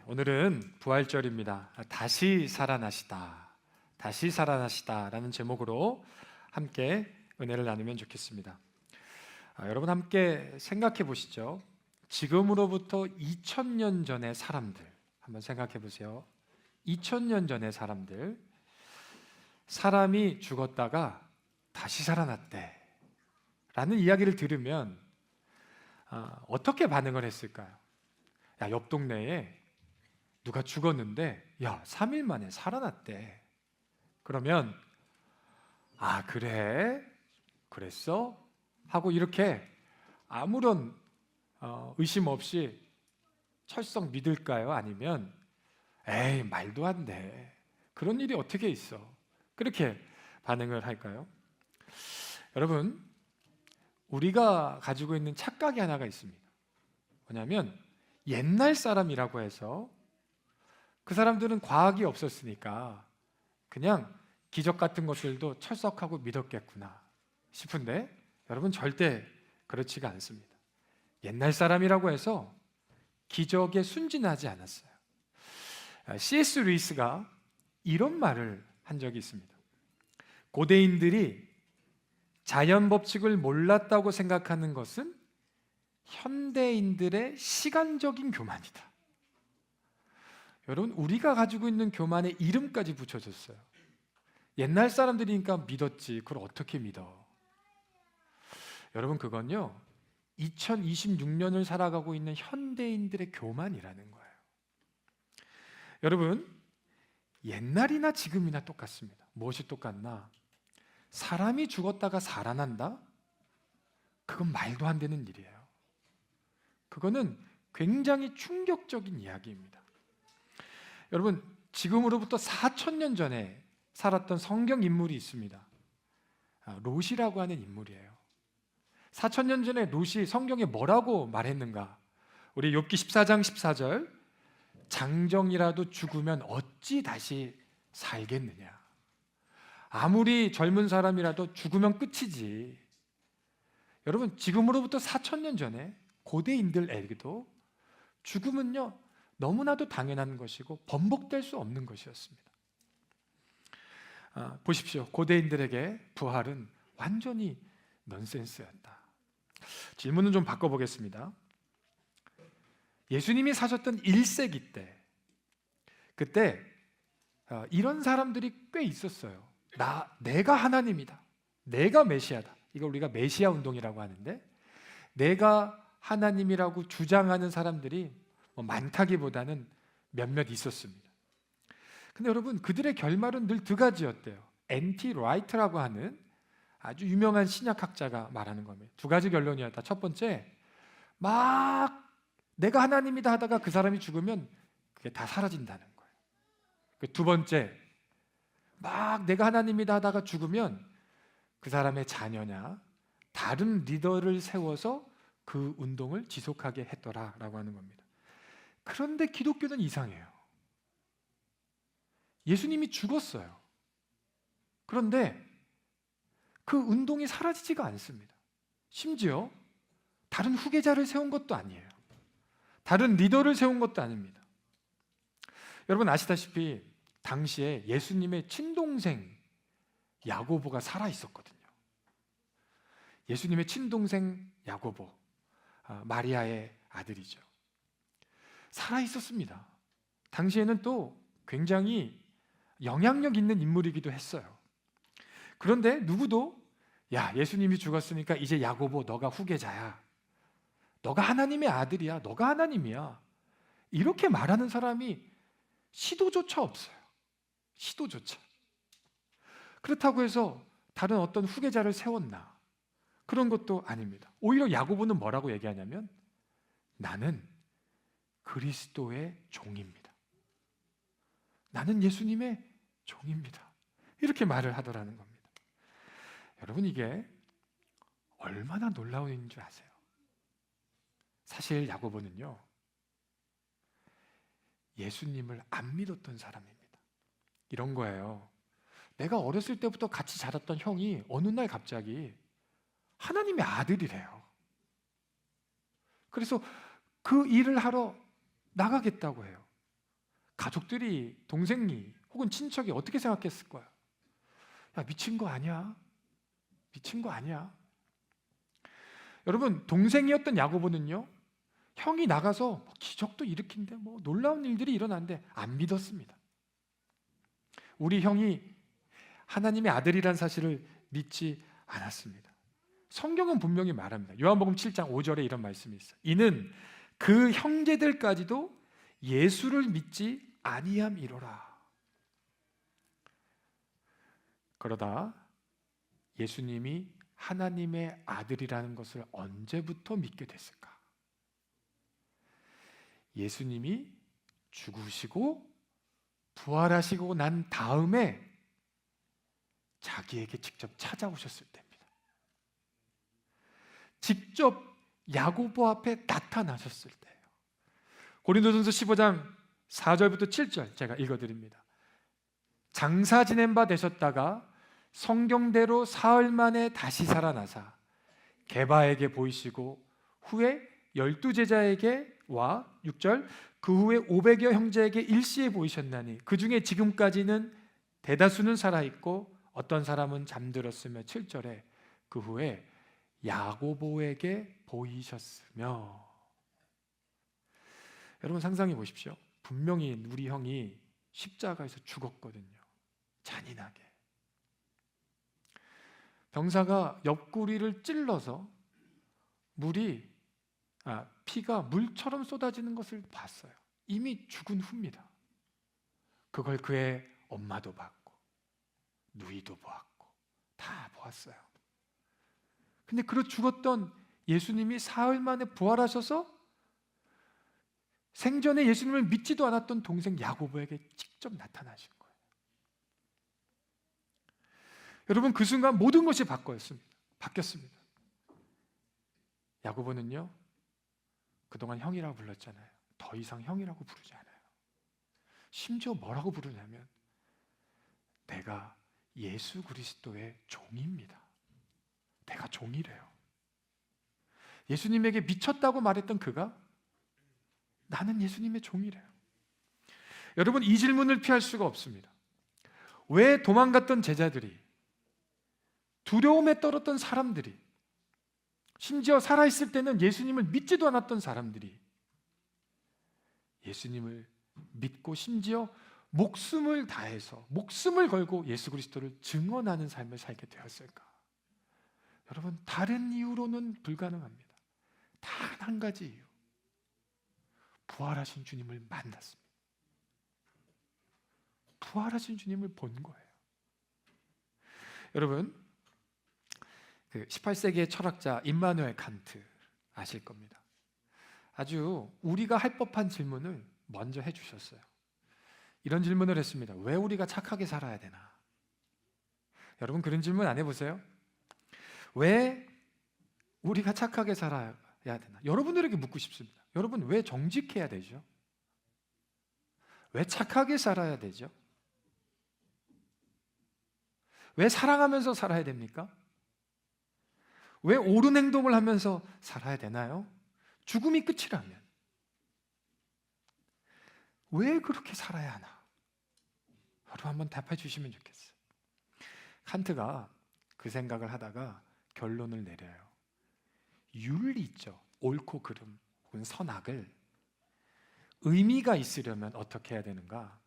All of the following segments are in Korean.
오늘은 부활절입니다. 다시 살아나시다. 다시 살아나시다라는 제목으로 함께 은혜를 나누면 좋겠습니다. 여러분 함께 생각해 보시죠. 지금으로부터 2000년 전의 사람들 한번 생각해 보세요. 2000년 전의 사람들, 사람이 죽었다가 다시 살아났대 라는 이야기를 들으면 어떻게 반응을 했을까요? 야, 옆 동네에 누가 죽었는데 야, 3일 만에 살아났대. 그러면 아, 그래? 그랬어? 하고 이렇게 아무런 의심 없이 철썩 믿을까요? 아니면 에이, 말도 안 돼. 그런 일이 어떻게 있어? 그렇게 반응을 할까요? 여러분, 우리가 가지고 있는 착각이 하나가 있습니다. 뭐냐면 옛날 사람이라고 해서 그 사람들은 과학이 없었으니까 그냥 기적 같은 것들도 철석하고 믿었겠구나 싶은데 여러분, 절대 그렇지가 않습니다. 옛날 사람이라고 해서 기적에 순진하지 않았어요. C.S. 루이스가 이런 말을 한 적이 있습니다. 고대인들이 자연 법칙을 몰랐다고 생각하는 것은 현대인들의 시간적인 교만이다. 여러분, 우리가 가지고 있는 교만에 이름까지 붙여줬어요. 옛날 사람들이니까 믿었지, 그걸 어떻게 믿어? 여러분, 그건요 2026년을 살아가고 있는 현대인들의 교만이라는 거예요. 여러분, 옛날이나 지금이나 똑같습니다. 무엇이 똑같나? 사람이 죽었다가 살아난다? 그건 말도 안 되는 일이에요. 그거는 굉장히 충격적인 이야기입니다. 여러분, 지금으로부터 4000년 전에 살았던 성경 인물이 있습니다. 롯이라고 하는 인물이에요. 4000년 전에 롯이 성경에 뭐라고 말했는가? 우리 욥기 14장 14절, 장정이라도 죽으면 어찌 다시 살겠느냐? 아무리 젊은 사람이라도 죽으면 끝이지. 여러분, 지금으로부터 4000년 전에 고대인들에게도 죽음은요 너무나도 당연한 것이고 번복될 수 없는 것이었습니다. 보십시오. 고대인들에게 부활은 완전히 넌센스였다. 질문은 좀 바꿔보겠습니다. 예수님이 사셨던 1세기 때, 그때 이런 사람들이 꽤 있었어요. 내가 하나님이다, 내가 메시아다. 이걸 우리가 메시아 운동이라고 하는데, 내가 하나님이라고 주장하는 사람들이 많다기보다는 몇몇 있었습니다. 근데 여러분, 그들의 결말은 늘 두 가지였대요. N.T. 라이트라고 하는 아주 유명한 신약학자가 말하는 겁니다. 두 가지 결론이었다. 첫 번째, 막 내가 하나님이다 하다가 그 사람이 죽으면 그게 다 사라진다는 거예요. 두 번째, 막 내가 하나님이다 하다가 죽으면 그 사람의 자녀냐 다른 리더를 세워서 그 운동을 지속하게 했더라라고 하는 겁니다. 그런데 기독교는 이상해요. 예수님이 죽었어요. 그런데 그 운동이 사라지지가 않습니다. 심지어 다른 후계자를 세운 것도 아니에요. 다른 리더를 세운 것도 아닙니다. 여러분 아시다시피 당시에 예수님의 친동생 야고보가 살아 있었거든요. 예수님의 친동생 야고보, 마리아의 아들이죠. 살아 있었습니다. 당시에는 또 굉장히 영향력 있는 인물이기도 했어요. 그런데 누구도 야, 예수님이 죽었으니까 이제 야고보 너가 후계자야, 너가 하나님의 아들이야, 너가 하나님이야, 이렇게 말하는 사람이 시도조차 없어요. 시도조차. 그렇다고 해서 다른 어떤 후계자를 세웠나? 그런 것도 아닙니다. 오히려 야고보는 뭐라고 얘기하냐면 나는 그리스도의 종입니다. 나는 예수님의 종입니다. 이렇게 말을 하더라는 겁니다. 여러분, 이게 얼마나 놀라운 일인 줄 아세요? 사실 야고보는요 예수님을 안 믿었던 사람입니다. 이런 거예요. 내가 어렸을 때부터 같이 자랐던 형이 어느 날 갑자기 하나님의 아들이래요. 그래서 그 일을 하러 나가겠다고 해요. 가족들이, 동생이 혹은 친척이 어떻게 생각했을 거야? 야, 미친 거 아니야? 미친 거 아니야? 여러분, 동생이었던 야고보는요, 형이 나가서 뭐 기적도 일으킨대, 뭐 놀라운 일들이 일어난대, 안 믿었습니다. 우리 형이 하나님의 아들이란 사실을 믿지 않았습니다. 성경은 분명히 말합니다. 요한복음 7장 5절에 이런 말씀이 있어요. 이는 그 형제들까지도 예수를 믿지 아니함이로라. 그러다 예수님이 하나님의 아들이라는 것을 언제부터 믿게 됐을까? 예수님이 죽으시고 부활하시고 난 다음에 자기에게 직접 찾아오셨을 때입니다. 직접 야고보 앞에 나타나셨을 때예요. 고린도전서 15장 4절부터 7절 제가 읽어드립니다. 장사 지낸 바 되셨다가 성경대로 사흘 만에 다시 살아나사 게바에게 보이시고 후에 12제자에게와 6절 그 후에 500여 형제에게 일시에 보이셨나니 그 중에 지금까지는 대다수는 살아있고 어떤 사람은 잠들었으며 7절에 그 후에 야고보에게 보이셨으며. 여러분 상상해 보십시오. 분명히 우리 형이 십자가에서 죽었거든요. 잔인하게. 병사가 옆구리를 찔러서 피가 물처럼 쏟아지는 것을 봤어요. 이미 죽은 후입니다. 그걸 그의 엄마도 봤고 누이도 보았고 다 보았어요. 근데 그렇게 죽었던 예수님이 사흘 만에 부활하셔서 생전에 예수님을 믿지도 않았던 동생 야고보에게 직접 나타나신 거예요. 여러분 그 순간 모든 것이 바뀌었습니다. 야고보는요, 그동안 형이라고 불렀잖아요. 더 이상 형이라고 부르지 않아요. 심지어 뭐라고 부르냐면 내가 예수 그리스도의 종입니다. 내가 종이래요. 예수님에게 미쳤다고 말했던 그가 나는 예수님의 종이래요. 여러분 이 질문을 피할 수가 없습니다. 왜 도망갔던 제자들이, 두려움에 떨었던 사람들이, 심지어 살아있을 때는 예수님을 믿지도 않았던 사람들이 예수님을 믿고 심지어 목숨을 다해서 목숨을 걸고 예수 그리스도를 증언하는 삶을 살게 되었을까? 여러분 다른 이유로는 불가능합니다. 단 한 가지 이유, 부활하신 주님을 만났습니다. 부활하신 주님을 본 거예요. 여러분 18세기의 철학자 임마누엘 칸트 아실 겁니다. 아주 우리가 할 법한 질문을 먼저 해주셨어요. 이런 질문을 했습니다. 왜 우리가 착하게 살아야 되나? 여러분 그런 질문 안 해보세요? 왜 우리가 착하게 살아야 되나? 여러분들에게 묻고 싶습니다. 여러분 왜 정직해야 되죠? 왜 착하게 살아야 되죠? 왜 사랑하면서 살아야 됩니까? 왜 옳은 행동을 하면서 살아야 되나요? 죽음이 끝이라면 왜 그렇게 살아야 하나? 여러분 한번 답해 주시면 좋겠어요. 칸트가 그 생각을 하다가 결론을 내려요. 윤리 있죠. 옳고 그름 혹은 선악을 의미가 있으려면 어떻게 해야 되는가?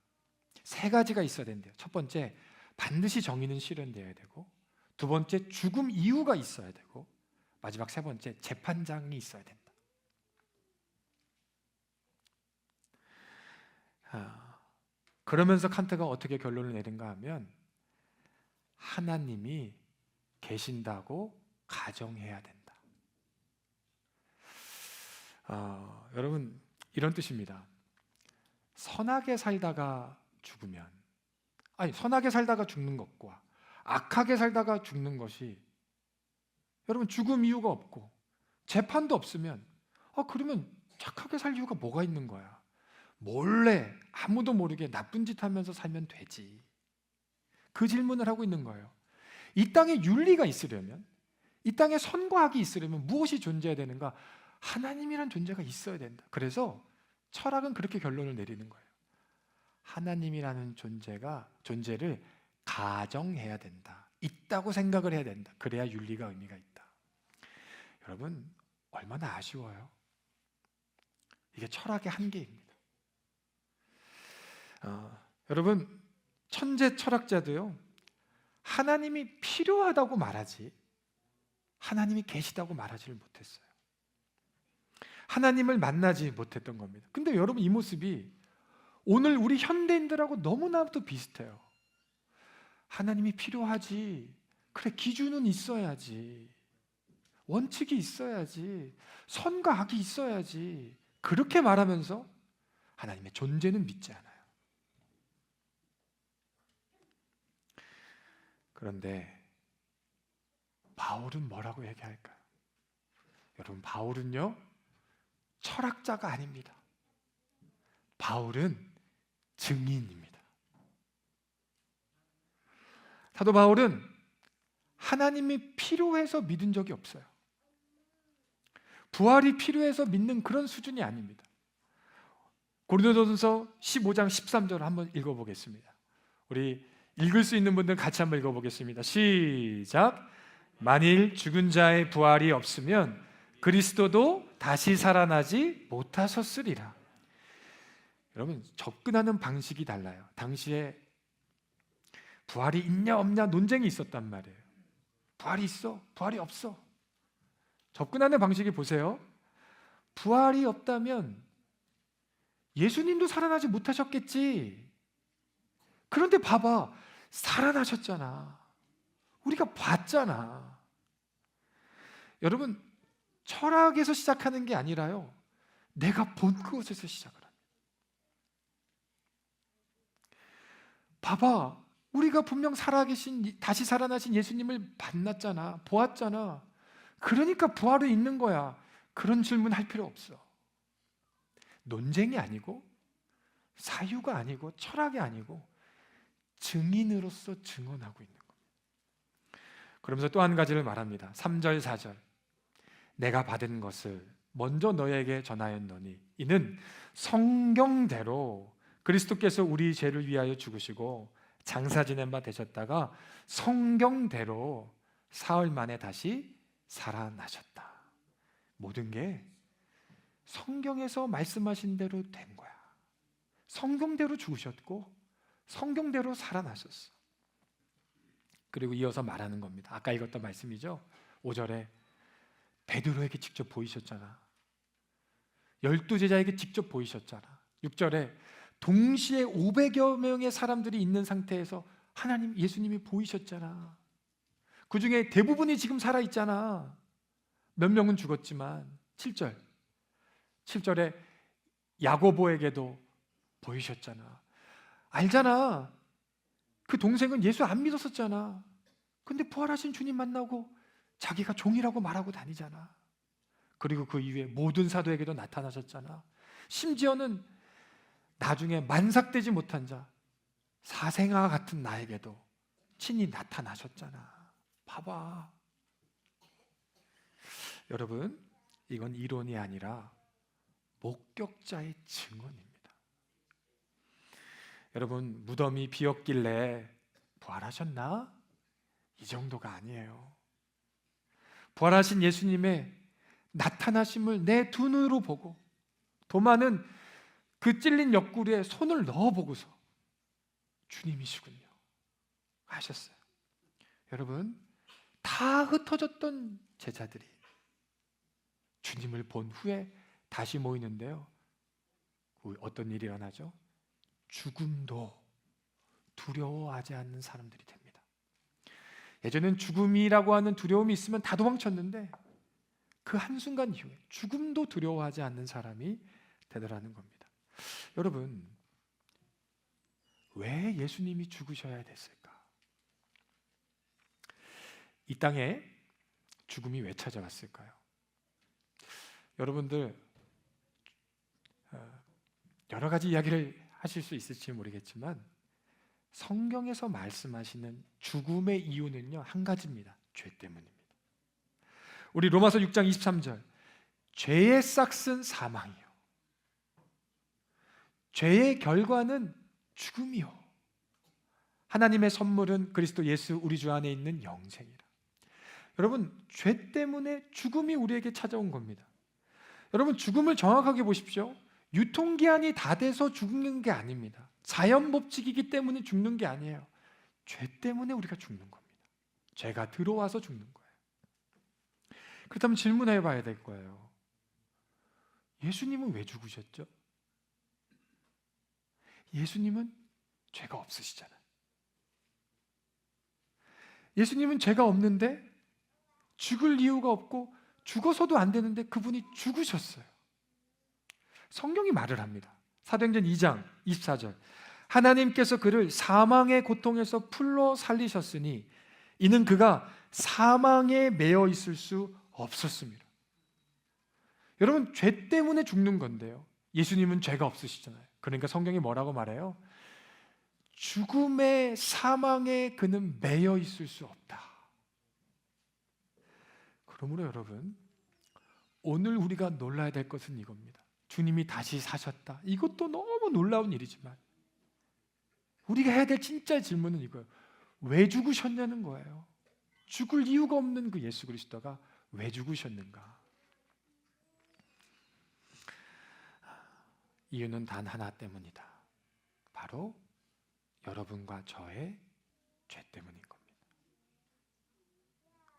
세 가지가 있어야 된대요. 첫 번째, 반드시 정의는 실현되어야 되고, 두 번째, 죽음 이유가 있어야 되고, 마지막 세 번째, 재판장이 있어야 된다. 그러면서 칸트가 어떻게 결론을 내린가 하면 하나님이 계신다고 가정해야 된다. 여러분 이런 뜻입니다. 선하게 살다가 죽으면, 선하게 살다가 죽는 것과 악하게 살다가 죽는 것이, 여러분 죽음 이유가 없고 재판도 없으면 그러면 착하게 살 이유가 뭐가 있는 거야? 몰래 아무도 모르게 나쁜 짓 하면서 살면 되지. 그 질문을 하고 있는 거예요. 이 땅에 윤리가 있으려면, 이 땅에 선과 악이 있으려면 무엇이 존재해야 되는가? 하나님이란 존재가 있어야 된다. 그래서 철학은 그렇게 결론을 내리는 거예요. 하나님이라는 존재를 가정해야 된다. 있다고 생각을 해야 된다. 그래야 윤리가 의미가 있다. 여러분, 얼마나 아쉬워요. 이게 철학의 한계입니다. 여러분, 천재 철학자도요, 하나님이 필요하다고 말하지 하나님이 계시다고 말하지를 못했어요. 하나님을 만나지 못했던 겁니다. 근데 여러분, 이 모습이 오늘 우리 현대인들하고 너무나도 비슷해요. 하나님이 필요하지. 그래, 기준은 있어야지. 원칙이 있어야지. 선과 악이 있어야지. 그렇게 말하면서 하나님의 존재는 믿지 않아요. 그런데 바울은 뭐라고 얘기할까요? 여러분, 바울은요, 철학자가 아닙니다. 바울은 증인입니다. 사도 바울은 하나님이 필요해서 믿은 적이 없어요. 부활이 필요해서 믿는 그런 수준이 아닙니다. 고린도전서 15장 13절 한번 읽어보겠습니다. 우리 읽을 수 있는 분들 같이 한번 읽어보겠습니다. 시작. 만일 죽은 자의 부활이 없으면 그리스도도 다시 살아나지 못하셨으리라. 여러분, 접근하는 방식이 달라요. 당시에 부활이 있냐 없냐 논쟁이 있었단 말이에요. 부활이 있어? 부활이 없어? 접근하는 방식이 보세요. 부활이 없다면 예수님도 살아나지 못하셨겠지. 그런데 봐봐, 살아나셨잖아. 우리가 봤잖아. 여러분, 철학에서 시작하는 게 아니라요, 내가 본 그것에서 시작을 합니다. 봐봐, 우리가 분명 살아계신, 다시 살아나신 예수님을 만났잖아. 보았잖아. 그러니까 부활은 있는 거야. 그런 질문 할 필요 없어. 논쟁이 아니고 사유가 아니고 철학이 아니고 증인으로서 증언하고 있는 겁니다. 그러면서 또 한 가지를 말합니다. 3절 4절. 내가 받은 것을 먼저 너에게 전하였노니 이는 성경대로 그리스도께서 우리 죄를 위하여 죽으시고 장사 지낸 바 되셨다가 성경대로 사흘 만에 다시 살아나셨다. 모든 게 성경에서 말씀하신 대로 된 거야. 성경대로 죽으셨고 성경대로 살아나셨어. 그리고 이어서 말하는 겁니다. 아까 읽었던 말씀이죠. 5절에 베드로에게 직접 보이셨잖아. 12제자에게 직접 보이셨잖아. 6절에 동시에 500여 명의 사람들이 있는 상태에서 하나님, 예수님이 보이셨잖아. 그 중에 대부분이 지금 살아있잖아. 몇 명은 죽었지만. 7절에 야고보에게도 보이셨잖아. 알잖아. 그 동생은 예수 안 믿었었잖아. 근데 부활하신 주님 만나고 자기가 종이라고 말하고 다니잖아. 그리고 그 이후에 모든 사도에게도 나타나셨잖아. 심지어는 나중에 만삭되지 못한 자, 사생아 같은 나에게도 친히 나타나셨잖아. 봐봐. 여러분, 이건 이론이 아니라 목격자의 증언입니다. 여러분, 무덤이 비었길래 부활하셨나? 이 정도가 아니에요. 부활하신 예수님의 나타나심을 내 두 눈으로 보고 도마는 그 찔린 옆구리에 손을 넣어보고서 주님이시군요 하셨어요. 여러분, 다 흩어졌던 제자들이 주님을 본 후에 다시 모이는데요, 어떤 일이 일어나죠? 죽음도 두려워하지 않는 사람들이 됩니다. 예전엔 죽음이라고 하는 두려움이 있으면 다 도망쳤는데 그 한순간 이후에 죽음도 두려워하지 않는 사람이 되더라는 겁니다. 여러분, 왜 예수님이 죽으셔야 됐을까? 이 땅에 죽음이 왜 찾아왔을까요? 여러분들 여러 가지 이야기를 하실 수 있을지 모르겠지만 성경에서 말씀하시는 죽음의 이유는요, 한 가지입니다. 죄 때문입니다. 우리 로마서 6장 23절, 죄의 싹은 사망이요, 죄의 결과는 죽음이요. 하나님의 선물은 그리스도 예수 우리 주 안에 있는 영생이라. 여러분, 죄 때문에 죽음이 우리에게 찾아온 겁니다. 여러분, 죽음을 정확하게 보십시오. 유통기한이 다 돼서 죽는 게 아닙니다. 자연 법칙이기 때문에 죽는 게 아니에요. 죄 때문에 우리가 죽는 겁니다. 죄가 들어와서 죽는 거예요. 그렇다면 질문해 봐야 될 거예요. 예수님은 왜 죽으셨죠? 예수님은 죄가 없으시잖아요. 예수님은 죄가 없는데 죽을 이유가 없고 죽어서도 안 되는데 그분이 죽으셨어요. 성경이 말을 합니다. 사도행전 2장 24절. 하나님께서 그를 사망의 고통에서 풀로 살리셨으니 이는 그가 사망에 매여 있을 수 없었습니다. 여러분, 죄 때문에 죽는 건데요. 예수님은 죄가 없으시잖아요. 그러니까 성경이 뭐라고 말해요? 죽음의 사망에 그는 매여 있을 수 없다. 그러므로 여러분, 오늘 우리가 놀라야 될 것은 이겁니다. 주님이 다시 사셨다. 이것도 너무 놀라운 일이지만 우리가 해야 될 진짜 질문은 이거예요. 왜 죽으셨냐는 거예요. 죽을 이유가 없는 그 예수 그리스도가 왜 죽으셨는가? 이유는 단 하나 때문이다. 바로 여러분과 저의 죄 때문인 겁니다.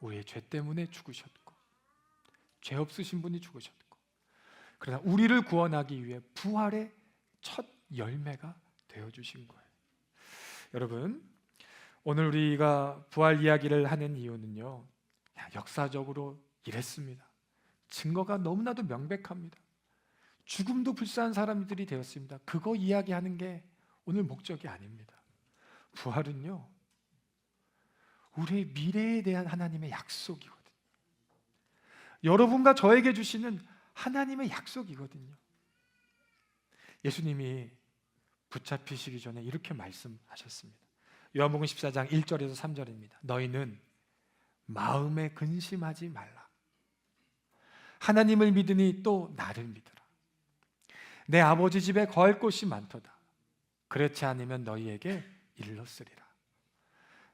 우리의 죄 때문에 죽으셨고, 죄 없으신 분이 죽으셨고, 그러나 우리를 구원하기 위해 부활의 첫 열매가 되어주신 거예요. 여러분, 오늘 우리가 부활 이야기를 하는 이유는요, 역사적으로 이랬습니다. 증거가 너무나도 명백합니다. 죽음도 불사한 사람들이 되었습니다. 그거 이야기하는 게 오늘 목적이 아닙니다. 부활은요, 우리의 미래에 대한 하나님의 약속이거든요. 여러분과 저에게 주시는 하나님의 약속이거든요. 예수님이 붙잡히시기 전에 이렇게 말씀하셨습니다. 요한복음 14장 1절에서 3절입니다. 너희는 마음에 근심하지 말라. 하나님을 믿으니 또 나를 믿으라. 내 아버지 집에 거할 곳이 많도다. 그렇지 않으면 너희에게 일렀으리라.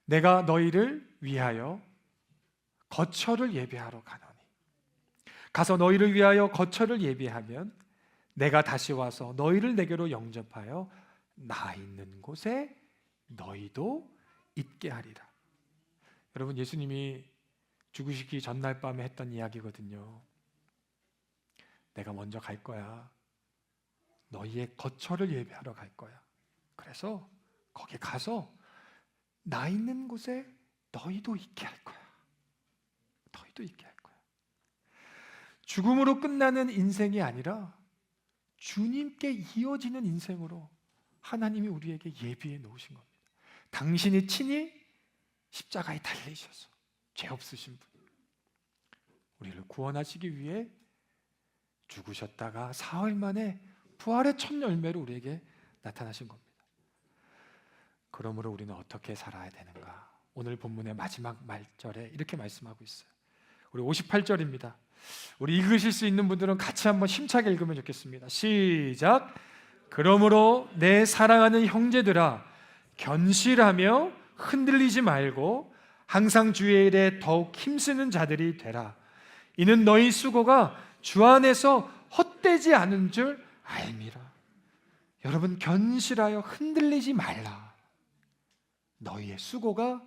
내가 너희를 위하여 거처를 예비하러 가노니 가서 너희를 위하여 거처를 예비하면 내가 다시 와서 너희를 내게로 영접하여 나 있는 곳에 너희도 있게 하리라. 여러분, 예수님이 죽으시기 전날 밤에 했던 이야기거든요. 내가 먼저 갈 거야. 너희의 거처를 예비하러 갈 거야. 그래서 거기 가서 나 있는 곳에 너희도 있게 할 거야. 너희도 있게 할 거야. 죽음으로 끝나는 인생이 아니라 주님께 이어지는 인생으로 하나님이 우리에게 예비해 놓으신 겁니다. 당신이 친히 십자가에 달리셔서 죄 없으신 분, 우리를 구원하시기 위해 죽으셨다가 사흘 만에 부활의 첫 열매로 우리에게 나타나신 겁니다. 그러므로 우리는 어떻게 살아야 되는가? 오늘 본문의 마지막 말절에 이렇게 말씀하고 있어요. 우리 58절입니다. 우리 읽으실 수 있는 분들은 같이 한번 힘차게 읽으면 좋겠습니다. 시작. 그러므로 내 사랑하는 형제들아, 견실하며 흔들리지 말고 항상 주의 일에 더욱 힘쓰는 자들이 되라. 이는 너희 수고가 주 안에서 헛되지 않은 줄 알미라. 여러분, 견실하여 흔들리지 말라. 너희의 수고가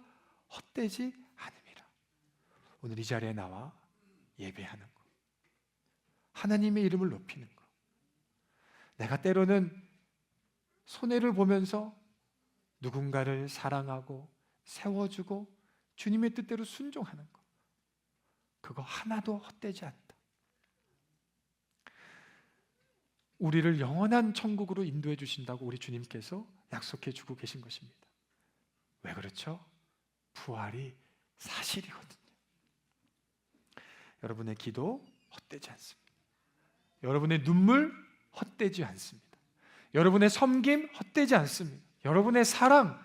헛되지 않음이라. 오늘 이 자리에 나와 예배하는 것, 하나님의 이름을 높이는 것, 내가 때로는 손해를 보면서 누군가를 사랑하고 세워주고 주님의 뜻대로 순종하는 것, 그거 하나도 헛되지 않다. 우리를 영원한 천국으로 인도해 주신다고 우리 주님께서 약속해 주고 계신 것입니다. 왜 그렇죠? 부활이 사실이거든요. 여러분의 기도 헛되지 않습니다. 여러분의 눈물 헛되지 않습니다. 여러분의 섬김 헛되지 않습니다. 여러분의 사랑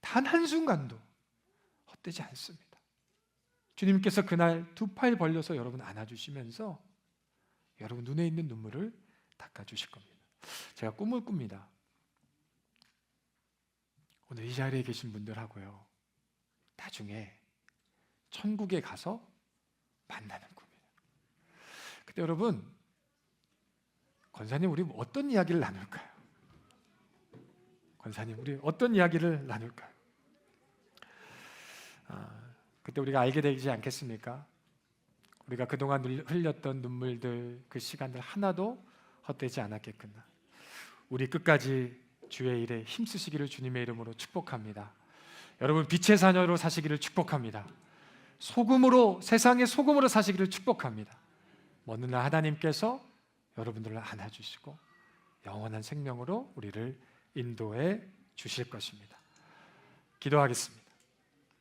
단 한순간도 헛되지 않습니다. 주님께서 그날 두 팔 벌려서 여러분 안아주시면서 여러분 눈에 있는 눈물을 닦아주실 겁니다. 제가 꿈을 꿉니다. 오늘 이 자리에 계신 분들하고요, 나중에 천국에 가서 만나는 꿈이에요. 근데 여러분, 권사님 우리 어떤 이야기를 나눌까요? 권사님 우리 어떤 이야기를 나눌까요? 그때 우리가 알게 되지 않겠습니까? 우리가 그동안 흘렸던 눈물들, 그 시간들 하나도 헛되지 않았겠구나. 우리 끝까지 주의 일에 힘쓰시기를 주님의 이름으로 축복합니다. 여러분 빛의 자녀로 사시기를 축복합니다. 소금으로, 세상의 소금으로 사시기를 축복합니다. 어느 날 하나님께서 여러분들을 안아주시고 영원한 생명으로 우리를 인도해 주실 것입니다. 기도하겠습니다.